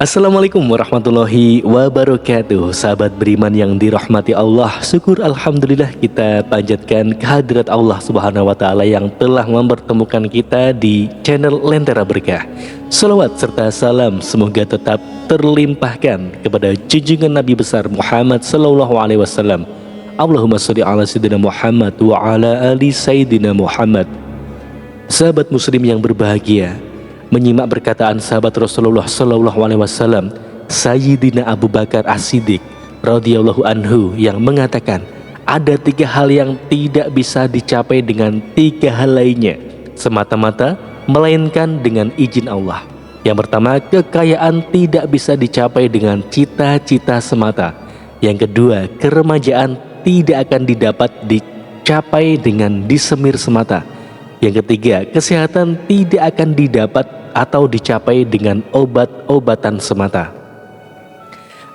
Assalamualaikum warahmatullahi wabarakatuh. Sahabat beriman yang dirahmati Allah, syukur alhamdulillah kita panjatkan kehadirat Allah subhanahu wa ta'ala yang telah mempertemukan kita di channel Lentera Berkah. Salawat serta salam semoga tetap terlimpahkan kepada junjungan Nabi besar Muhammad sallallahu alaihi wasallam. Allahumma sholli ala sayyidina Muhammad wa ala ali sayyidina Muhammad. Sahabat muslim yang berbahagia, menyimak perkataan sahabat Rasulullah sallallahu alaihi wasallam, Sayyidina Abu Bakar As-Siddiq radhiyallahu anhu, yang mengatakan ada 3 hal yang tidak bisa dicapai dengan 3 hal lainnya semata-mata melainkan dengan izin Allah. Yang pertama, kekayaan tidak bisa dicapai dengan cita-cita semata. Yang kedua, keremajaan tidak akan didapat dicapai dengan disemir semata. Yang ketiga, kesehatan tidak akan didapat atau dicapai dengan obat-obatan semata.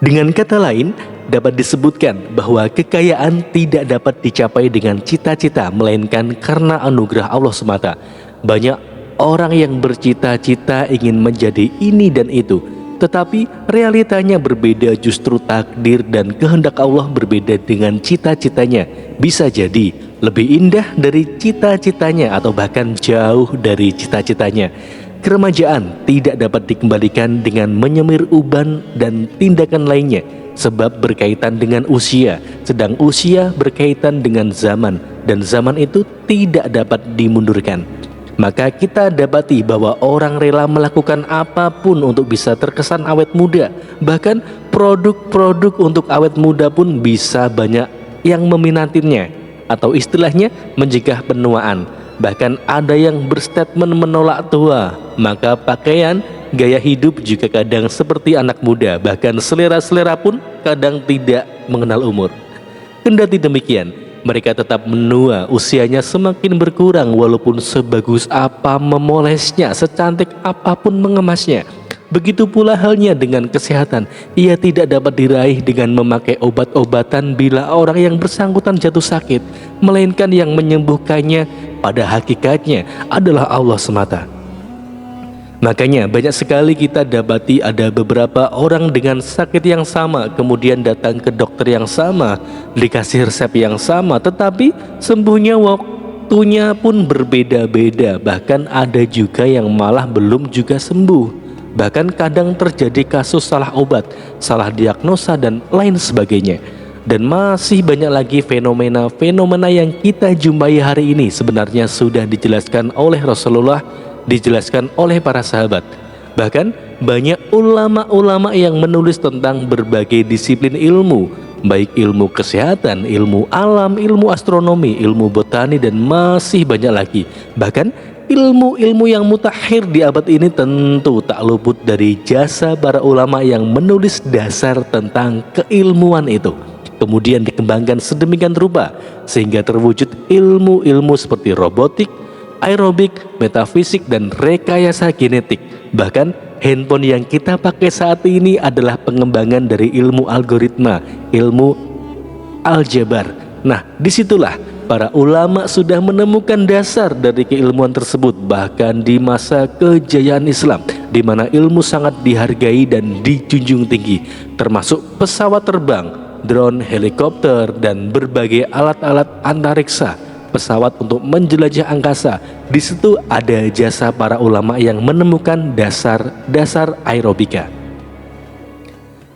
Dengan kata lain, dapat disebutkan bahwa kekayaan tidak dapat dicapai dengan cita-cita, melainkan karena anugerah Allah semata. Banyak orang yang bercita-cita ingin menjadi ini dan itu, tetapi realitanya berbeda. Justru takdir dan kehendak Allah berbeda dengan cita-citanya. Bisa jadi lebih indah dari cita-citanya atau bahkan jauh dari cita-citanya. Keremajaan tidak dapat dikembalikan dengan menyemir uban dan tindakan lainnya, sebab berkaitan dengan usia, sedang usia berkaitan dengan zaman, dan zaman itu tidak dapat dimundurkan. Maka kita dapati bahwa orang rela melakukan apapun untuk bisa terkesan awet muda. Bahkan produk-produk untuk awet muda pun bisa banyak yang meminatinya, atau istilahnya mencegah penuaan. Bahkan ada yang berstatement menolak tua. Maka pakaian, gaya hidup juga kadang seperti anak muda. Bahkan selera-selera pun kadang tidak mengenal umur. Kendati demikian, mereka tetap menua, usianya semakin berkurang walaupun sebagus apa memolesnya, secantik apapun mengemasnya. Begitu pula halnya dengan kesehatan, ia tidak dapat diraih dengan memakai obat-obatan bila orang yang bersangkutan jatuh sakit, melainkan yang menyembuhkannya pada hakikatnya adalah Allah semata. Makanya banyak sekali kita dapati ada beberapa orang dengan sakit yang sama, kemudian datang ke dokter yang sama, dikasih resep yang sama, tetapi sembuhnya waktunya pun berbeda-beda. Bahkan ada juga yang malah belum juga sembuh. Bahkan kadang terjadi kasus salah obat, salah diagnosa dan lain sebagainya. Dan masih banyak lagi fenomena-fenomena yang kita jumpai hari ini sebenarnya sudah dijelaskan oleh Rasulullah, dijelaskan oleh para sahabat. Bahkan banyak ulama-ulama yang menulis tentang berbagai disiplin ilmu, baik ilmu kesehatan, ilmu alam, ilmu astronomi, ilmu botani, dan masih banyak lagi. Bahkan ilmu-ilmu yang mutakhir di abad ini tentu tak luput dari jasa para ulama yang menulis dasar tentang keilmuan itu. Kemudian dikembangkan sedemikian rupa sehingga terwujud ilmu-ilmu seperti robotik, aerobik, metafisik, dan rekayasa genetik. Bahkan handphone yang kita pakai saat ini adalah pengembangan dari ilmu algoritma, ilmu aljabar. Nah, disitulah para ulama sudah menemukan dasar dari keilmuan tersebut. Bahkan di masa kejayaan Islam, di mana ilmu sangat dihargai dan dijunjung tinggi, termasuk pesawat terbang, drone, helikopter, dan berbagai alat-alat antariksa, pesawat untuk menjelajah angkasa. Di situ ada jasa para ulama yang menemukan dasar-dasar aerobika.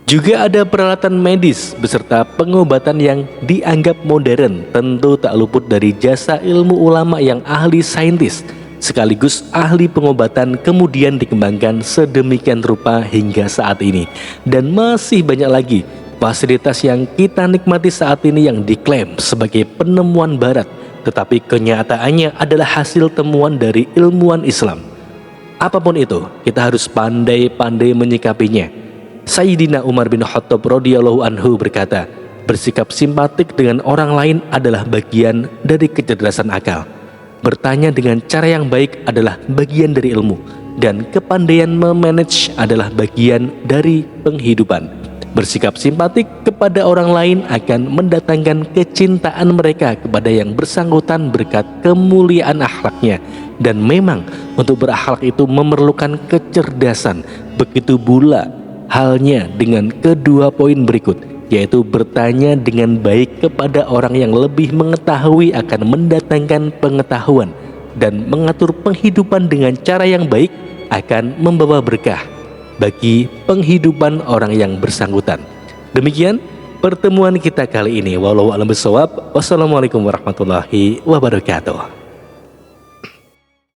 Juga ada peralatan medis beserta pengobatan yang dianggap modern. Tentu tak luput dari jasa ilmu ulama yang ahli saintis sekaligus ahli pengobatan, kemudian dikembangkan sedemikian rupa hingga saat ini. Dan masih banyak lagi fasilitas yang kita nikmati saat ini yang diklaim sebagai penemuan barat, tetapi kenyataannya adalah hasil temuan dari ilmuwan Islam. Apapun itu, kita harus pandai-pandai menyikapinya. Sayyidina Umar bin Khattab radhiyallahu anhu berkata, bersikap simpatik dengan orang lain adalah bagian dari kecerdasan akal. Bertanya dengan cara yang baik adalah bagian dari ilmu, dan kepandaian memanage adalah bagian dari penghidupan. Bersikap simpatik kepada orang lain akan mendatangkan kecintaan mereka kepada yang bersangkutan berkat kemuliaan akhlaknya. Dan memang untuk berakhlak itu memerlukan kecerdasan. Begitu pula halnya dengan kedua poin berikut, yaitu bertanya dengan baik kepada orang yang lebih mengetahui akan mendatangkan pengetahuan, dan mengatur penghidupan dengan cara yang baik akan membawa berkah bagi penghidupan orang yang bersangkutan. Demikian pertemuan kita kali ini. Wallahu a'lam bishawab. Wassalamualaikum warahmatullahi wabarakatuh.